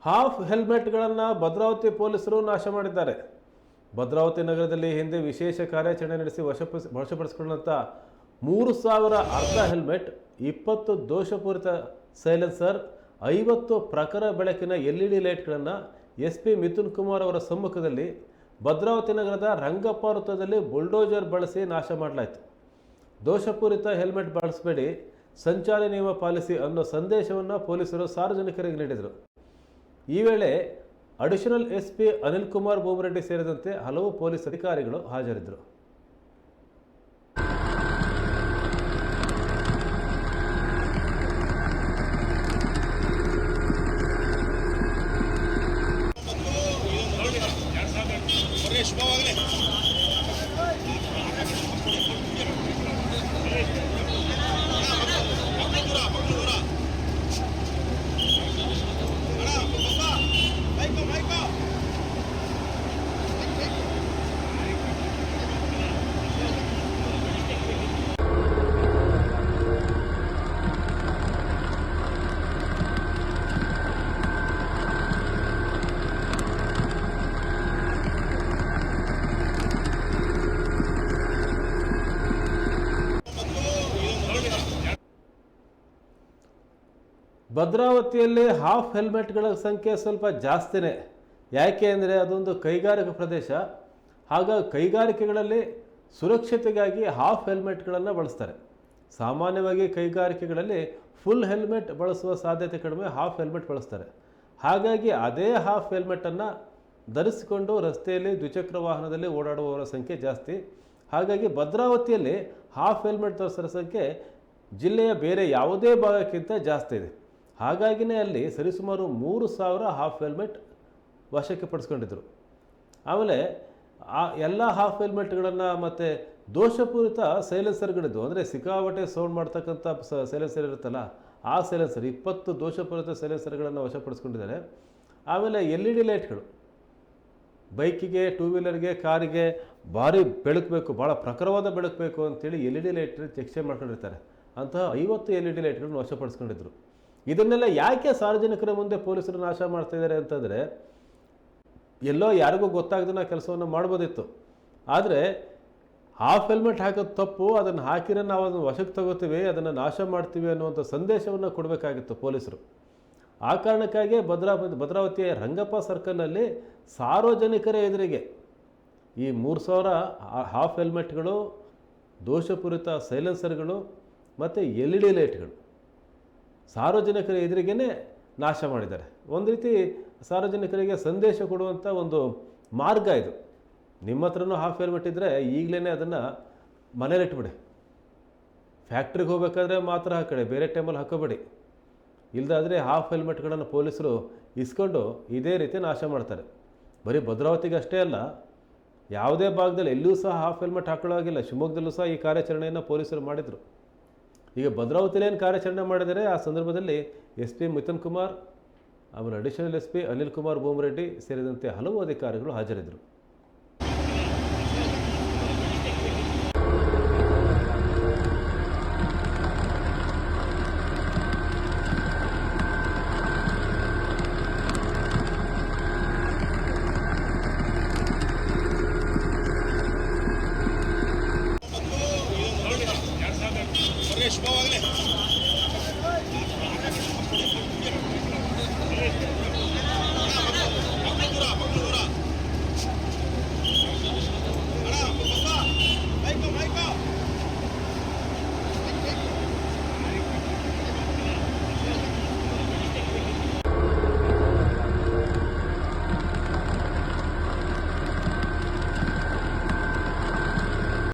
Half ಹೆಲ್ಮೆಟ್ಗಳನ್ನು Bhadravati ಪೊಲೀಸರು ನಾಶ ಮಾಡಿದ್ದಾರೆ. ಭದ್ರಾವತಿ ನಗರದಲ್ಲಿ ಹಿಂದೆ ವಿಶೇಷ ಕಾರ್ಯಾಚರಣೆ ನಡೆಸಿ ವಶಪಡಿಸಿಕೊಂಡಂಥ 3,000 ಅರ್ಧ ಹೆಲ್ಮೆಟ್, 20 ದೋಷಪೂರಿತ ಸೈಲೆನ್ಸರ್, 50 ಪ್ರಖರ ಬೆಳಕಿನ LED ಲೈಟ್ಗಳನ್ನು SP ಮಿಥುನ್ ಕುಮಾರ್ ಅವರ ಸಮ್ಮುಖದಲ್ಲಿ ಭದ್ರಾವತಿ ನಗರದ ರಂಗಪ್ಪ ವೃತ್ತದಲ್ಲಿ ಬುಲ್ಡೋಜರ್ ಬಳಸಿ ನಾಶ ಮಾಡಲಾಯಿತು. ದೋಷಪೂರಿತ ಹೆಲ್ಮೆಟ್ ಬಳಸಬೇಡಿ, ಸಂಚಾರಿ ನಿಯಮ ಪಾಲಿಸಿ ಅನ್ನೋ ಸಂದೇಶವನ್ನು ಪೊಲೀಸರು ಸಾರ್ವಜನಿಕರಿಗೆ ನೀಡಿದರು. ಈ ವೇಳೆ ಅಡಿಷನಲ್ SP ಅನಿಲ್ ಕುಮಾರ್ ಬೋಮರೆಡ್ಡಿ ಸೇರಿದಂತೆ ಹಲವು ಪೊಲೀಸ್ ಅಧಿಕಾರಿಗಳು ಹಾಜರಿದ್ದರು. ಭದ್ರಾವತಿಯಲ್ಲಿ ಹಾಫ್ ಹೆಲ್ಮೆಟ್ಗಳ ಸಂಖ್ಯೆ ಸ್ವಲ್ಪ ಜಾಸ್ತಿನೇ. ಯಾಕೆ ಅಂದರೆ ಅದೊಂದು ಕೈಗಾರಿಕಾ ಪ್ರದೇಶ. ಹಾಗಾಗಿ ಕೈಗಾರಿಕೆಗಳಲ್ಲಿ ಸುರಕ್ಷತೆಗಾಗಿ ಹಾಫ್ ಹೆಲ್ಮೆಟ್ಗಳನ್ನು ಬಳಸ್ತಾರೆ. ಸಾಮಾನ್ಯವಾಗಿ ಕೈಗಾರಿಕೆಗಳಲ್ಲಿ ಫುಲ್ ಹೆಲ್ಮೆಟ್ ಬಳಸುವ ಸಾಧ್ಯತೆ ಕಡಿಮೆ, ಹಾಫ್ ಹೆಲ್ಮೆಟ್ ಬಳಸ್ತಾರೆ. ಹಾಗಾಗಿ ಅದೇ ಹಾಫ್ ಹೆಲ್ಮೆಟನ್ನು ಧರಿಸಿಕೊಂಡು ರಸ್ತೆಯಲ್ಲಿ ದ್ವಿಚಕ್ರ ವಾಹನದಲ್ಲಿ ಓಡಾಡುವವರ ಸಂಖ್ಯೆ ಜಾಸ್ತಿ. ಹಾಗಾಗಿ ಭದ್ರಾವತಿಯಲ್ಲಿ ಹಾಫ್ ಹೆಲ್ಮೆಟ್ ಧರಿಸೋ ಸಂಖ್ಯೆ ಜಿಲ್ಲೆಯ ಬೇರೆ ಯಾವುದೇ ಭಾಗಕ್ಕಿಂತ ಜಾಸ್ತಿ ಇದೆ. ಹಾಗಾಗಿನೇ ಅಲ್ಲಿ ಸರಿಸುಮಾರು 3,000 ಹಾಫ್ ಹೆಲ್ಮೆಟ್ ವಶಕ್ಕೆ ಪಡಿಸ್ಕೊಂಡಿದ್ರು. ಆಮೇಲೆ ಆ ಎಲ್ಲ ಹಾಫ್ ಹೆಲ್ಮೆಟ್ಗಳನ್ನು ಮತ್ತು ದೋಷಪೂರಿತ ಸೈಲೆನ್ಸರ್ಗಳಿದ್ದು, ಅಂದರೆ ಸಿಕ್ಕಾಪಟ್ಟೆ ಸೌಂಡ್ ಮಾಡ್ತಕ್ಕಂಥ ಸೈಲೆನ್ಸರ್ ಇರುತ್ತಲ್ಲ, ಆ ಸೈಲೆನ್ಸರ್ 20 ದೋಷಪೂರಿತ ಸೈಲೆನ್ಸರ್ಗಳನ್ನು ವಶಪಡಿಸ್ಕೊಂಡಿದ್ದಾರೆ. ಆಮೇಲೆ LED ಲೈಟ್ಗಳು ಬೈಕಿಗೆ, ಟೂ ವೀಲರ್ಗೆ, ಕಾರಿಗೆ ಭಾರಿ ಬೆಳಕಬೇಕು, ಭಾಳ ಪ್ರಖರವಾದ ಬೆಳಕಬೇಕು ಅಂತೇಳಿ LED ಲೈಟ್ ಚೆಕ್ಶೆ ಮಾಡ್ಕೊಂಡಿರ್ತಾರೆ. ಅಂತಹ 50 LED ಲೈಟ್ಗಳನ್ನು ವಶಪಡಿಸ್ಕೊಂಡಿದ್ರು. ಇದನ್ನೆಲ್ಲ ಯಾಕೆ ಸಾರ್ವಜನಿಕರ ಮುಂದೆ ಪೊಲೀಸರು ನಾಶ ಮಾಡ್ತಾಯಿದ್ದಾರೆ ಅಂತಂದರೆ, ಎಲ್ಲೋ ಯಾರಿಗೂ ಗೊತ್ತಾಗ್ದನ್ನ ಕೆಲಸವನ್ನು ಮಾಡ್ಬೋದಿತ್ತು. ಆದರೆ ಹಾಫ್ ಹೆಲ್ಮೆಟ್ ಹಾಕೋದು ತಪ್ಪು, ಅದನ್ನು ಹಾಕಿರೋ ನಾವು ಅದನ್ನು ವಶಕ್ಕೆ ತಗೋತೀವಿ, ಅದನ್ನು ನಾಶ ಮಾಡ್ತೀವಿ ಅನ್ನುವಂಥ ಸಂದೇಶವನ್ನು ಕೊಡಬೇಕಾಗಿತ್ತು ಪೊಲೀಸರು. ಆ ಕಾರಣಕ್ಕಾಗಿ ಭದ್ರಾವತಿಯ ರಂಗಪ್ಪ ಸರ್ಕಲ್ನಲ್ಲಿ ಸಾರ್ವಜನಿಕರ ಎದುರಿಗೆ ಈ 3,000 ಹಾಫ್ ಹೆಲ್ಮೆಟ್ಗಳು, ದೋಷಪೂರಿತ ಸೈಲೆನ್ಸರ್ಗಳು ಮತ್ತು LED ಲೈಟ್ಗಳು ಸಾರ್ವಜನಿಕರ ಎದುರಿಗೇ ನಾಶ ಮಾಡಿದ್ದಾರೆ. ಒಂದು ರೀತಿ ಸಾರ್ವಜನಿಕರಿಗೆ ಸಂದೇಶ ಕೊಡುವಂಥ ಒಂದು ಮಾರ್ಗ ಇದು. ನಿಮ್ಮ ಹತ್ರನೂ ಹಾಫ್ ಹೆಲ್ಮೆಟ್ ಇದ್ದರೆ ಈಗಲೇ ಅದನ್ನು ಮನೇಲಿಟ್ಬಿಡಿ. ಫ್ಯಾಕ್ಟ್ರಿಗೆ ಹೋಗ್ಬೇಕಾದ್ರೆ ಮಾತ್ರ ಹಾಕಡೆ, ಬೇರೆ ಟೈಮಲ್ಲಿ ಹಾಕೋಬೇಡಿ. ಇಲ್ಲದಾದರೆ ಹಾಫ್ ಹೆಲ್ಮೆಟ್ಗಳನ್ನು ಪೊಲೀಸರು ಇಸ್ಕೊಂಡು ಇದೇ ರೀತಿ ನಾಶ ಮಾಡ್ತಾರೆ. ಬರೀ ಭದ್ರಾವತಿಗೆ ಅಷ್ಟೇ ಅಲ್ಲ, ಯಾವುದೇ ಭಾಗದಲ್ಲಿ ಎಲ್ಲೂ ಸಹ ಹಾಫ್ ಹೆಲ್ಮೆಟ್ ಹಾಕೊಳ್ಳೋ ಹಾಗಿಲ್ಲ. ಶಿವಮೊಗ್ಗದಲ್ಲೂ ಸಹ ಈ ಕಾರ್ಯಾಚರಣೆಯನ್ನು ಪೊಲೀಸರು ಮಾಡಿದರು. ಈಗ ಭದ್ರಾವತಿಯಲ್ಲಿ ಏನು ಕಾರ್ಯಾಚರಣೆ ಮಾಡಿದರೆ ಆ ಸಂದರ್ಭದಲ್ಲಿ SP ಮಿಥುನ್ ಕುಮಾರ್, ಆಮೇಲೆ ಅಡಿಷನಲ್ SP ಅನಿಲ್ ಕುಮಾರ್ ಬೋಮರೆಡ್ಡಿ ಸೇರಿದಂತೆ ಹಲವು ಅಧಿಕಾರಿಗಳು ಹಾಜರಿದ್ದರು.